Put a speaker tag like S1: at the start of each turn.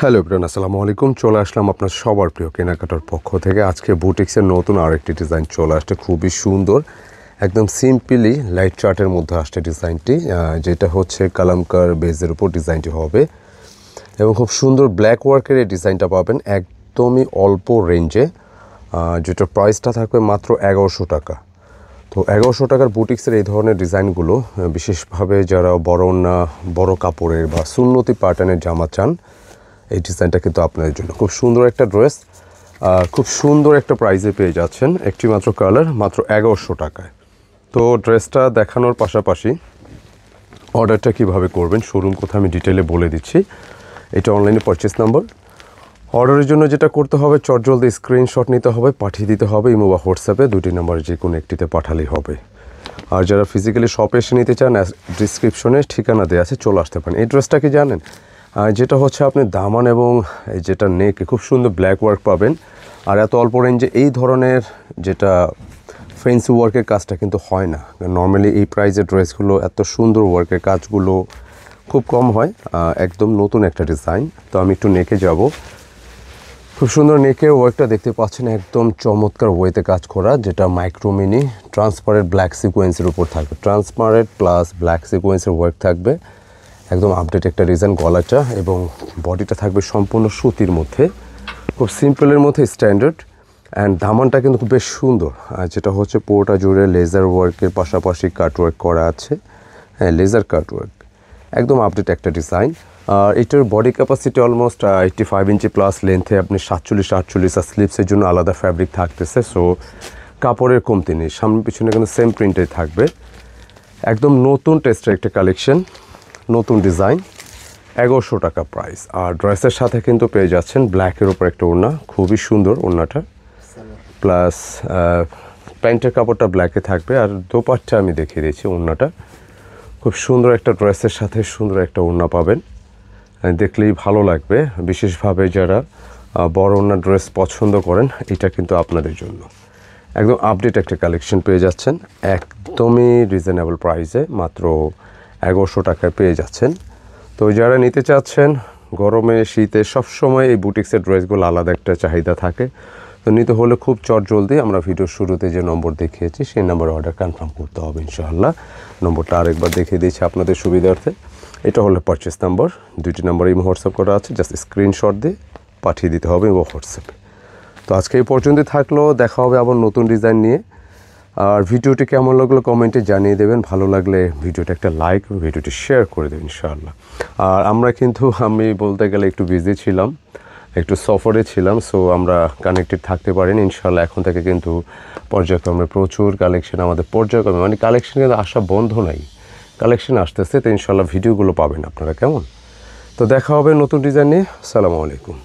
S1: Hello everyone, আসসালামু আলাইকুম। চলে আসলাম আপনার সবার প্রিয় কেনাকাটার পক্ষ থেকে। আজকে বুটিক্সের নতুন আরেকটি ডিজাইন চলে আসছে, খুবই সুন্দর, একদম সিম্পলি লাইট চার্টের মধ্যে আসছে ডিজাইনটি, যেটা হচ্ছে কালামকার বেজের উপর ডিজাইনটি হবে এবং খুব সুন্দর ব্ল্যাক ওয়ার্কের এই ডিজাইনটা পাবেন একদমই অল্প রেঞ্জে, যেটার প্রাইসটা থাকবে মাত্র 1100 টাকা। তো 1100 টাকার বুটিক্সের এই ধরনের ডিজাইনগুলো বিশেষভাবে যারা বড় কাপড়ের বা সুন্নতি প্যাটার্নের জামা চান, এই ডিজাইনটা কিন্তু আপনাদের জন্য খুব সুন্দর একটা ড্রেস, খুব সুন্দর একটা প্রাইসে পেয়ে যাচ্ছেন। একটি মাত্র কালার, মাত্র 1100 টাকায়। তো ড্রেসটা দেখানোর পাশাপাশি অর্ডারটা কিভাবে করবেন, শোরুম কোথায়, আমি ডিটেলে বলে দিচ্ছি। এটা অনলাইনে পারচেস নাম্বার। অর্ডারের জন্য যেটা করতে হবে, চটজলদি স্ক্রিনশট নিতে হবে, পাঠিয়ে দিতে হবে ইমো বা হোয়াটসঅ্যাপে, দুটি নাম্বারে যে কোনো একটিতে পাঠালেই হবে। আর যারা ফিজিক্যালি শপে এসে নিতে চান, ডিসক্রিপশনে ঠিকানা দেওয়া আছে, চলে আসতে পারেন। এই ড্রেসটা কি জানেন, যেটা হচ্ছে আপনি দামান এবং যেটা নেকে খুব সুন্দর ব্ল্যাক ওয়ার্ক পাবেন। আর এত অল্প রেঞ্জে এই ধরনের যেটা ফেন্সি ওয়ার্কের কাজটা কিন্তু হয় না। নর্মালি এই প্রাইজের ড্রেসগুলো এত সুন্দর ওয়ার্কের কাজগুলো খুব কম হয়। একদম নতুন একটা ডিজাইন। তো আমি একটু নেকে যাব। খুব সুন্দর নেকের ওয়ার্কটা দেখতে পাচ্ছেন, একদম চমৎকার ওয়েতে কাজ করা, যেটা মাইক্রোমিনি ট্রান্সপারেন্ট ব্ল্যাক সিকোয়েন্সের উপর থাকবে। ট্রান্সপারেন্ট প্লাস ব্ল্যাক সিকোয়েন্সের ওয়ার্ক থাকবে, একদম আপডেট একটা ডিজাইন। গলাটা এবং বডিটা থাকবে সম্পূর্ণ সুতির মধ্যে, খুব সিম্পলের মধ্যে স্ট্যান্ডার্ড। অ্যান্ড দামানটা কিন্তু খুব বেশ সুন্দর, যেটা হচ্ছে পুরোটা জুড়ে লেজার ওয়ার্কের পাশাপাশি কাটওয়ার্ক করা আছে। হ্যাঁ, লেজার কাটওয়ার্ক, একদম আপডেট একটা ডিজাইন। আর এটার body capacity almost 85 inch plus, লেন্থে আপনি 47-48, আর স্লিপসের জন্য আলাদা ফ্যাব্রিক থাকতেছে। সো কাপড়ের কমতি নেই, সামনে পিছনে কিন্তু সেম প্রিন্টেই থাকবে। একদম নতুন টেস্টের একটা কালেকশন, নতুন ডিজাইন, 1100 টাকা প্রাইস। আর ড্রেসের সাথে কিন্তু পেয়ে যাচ্ছেন ব্ল্যাকের ওপর একটা ওড়না, খুবই সুন্দর ওড়নাটা, প্লাস প্যান্টের কাপড়টা ব্ল্যাকে থাকবে। আর দোপাট্টা আমি দেখিয়ে দিয়েছি, ওড়নাটা খুব সুন্দর একটা ড্রেসের সাথে সুন্দর একটা ওড়না পাবেন, দেখলেই ভালো লাগবে। বিশেষভাবে যারা বড় ওড়না ড্রেস পছন্দ করেন, এটা কিন্তু আপনাদের জন্য একদম আপডেট একটা কালেকশন পেয়ে যাচ্ছেন, একদমই রিজনেবল প্রাইসে, মাত্র 1100 টাকায় পেয়ে যাচ্ছেন। তো যারা নিতে চাচ্ছেন, গরমে শীতে সবসময় এই বুটিক্সের ড্রেসগুলো আলাদা একটা চাহিদা থাকে। তো নিতে হলে খুব চটজলদি আমরা ভিডিওর শুরুতে যে নম্বর দেখিয়েছি সেই নম্বরে অর্ডার কনফার্ম করতে হবে ইনশাআল্লাহ। নম্বরটা আরেকবার দেখিয়ে দিয়েছি আপনাদের সুবিধার্থে। এটা হলো পারচেস নাম্বার, দুইটি নাম্বারে ইমো হোয়াটসঅ্যাপ করা আছে, জাস্ট স্ক্রিনশট দিয়ে পাঠিয়ে দিতে হবে ইমো হোয়াটসঅ্যাপে। তো আজকে এই পর্যন্তই থাকলো, দেখা হবে আবার নতুন ডিজাইন নিয়ে। আর ভিডিওটি কেমন লাগলো কমেন্টে জানিয়ে দেবেন, ভালো লাগলে ভিডিওটা একটা লাইক, ভিডিওটি শেয়ার করে দেবেন ইনশাআল্লাহ। আর আমরা কিন্তু, আমি বলতে গেলে একটু বিজি ছিলাম, একটু সফরে ছিলাম, সো আমরা কানেক্টেড থাকতে পারিনি। ইনশাআল্লাহ এখন থেকে কিন্তু পর্যায়ক্রমে প্রচুর কালেকশন, আমাদের পর্যায়ক্রমে মানে কালেকশন কিন্তু আসা বন্ধ নাই, কালেকশন আসতেছে। তো ইনশাআল্লাহ ভিডিওগুলো পাবেন আপনারা, কেমন। তো দেখা হবে নতুন ডিজাইন নিয়ে। আসসালামু আলাইকুম।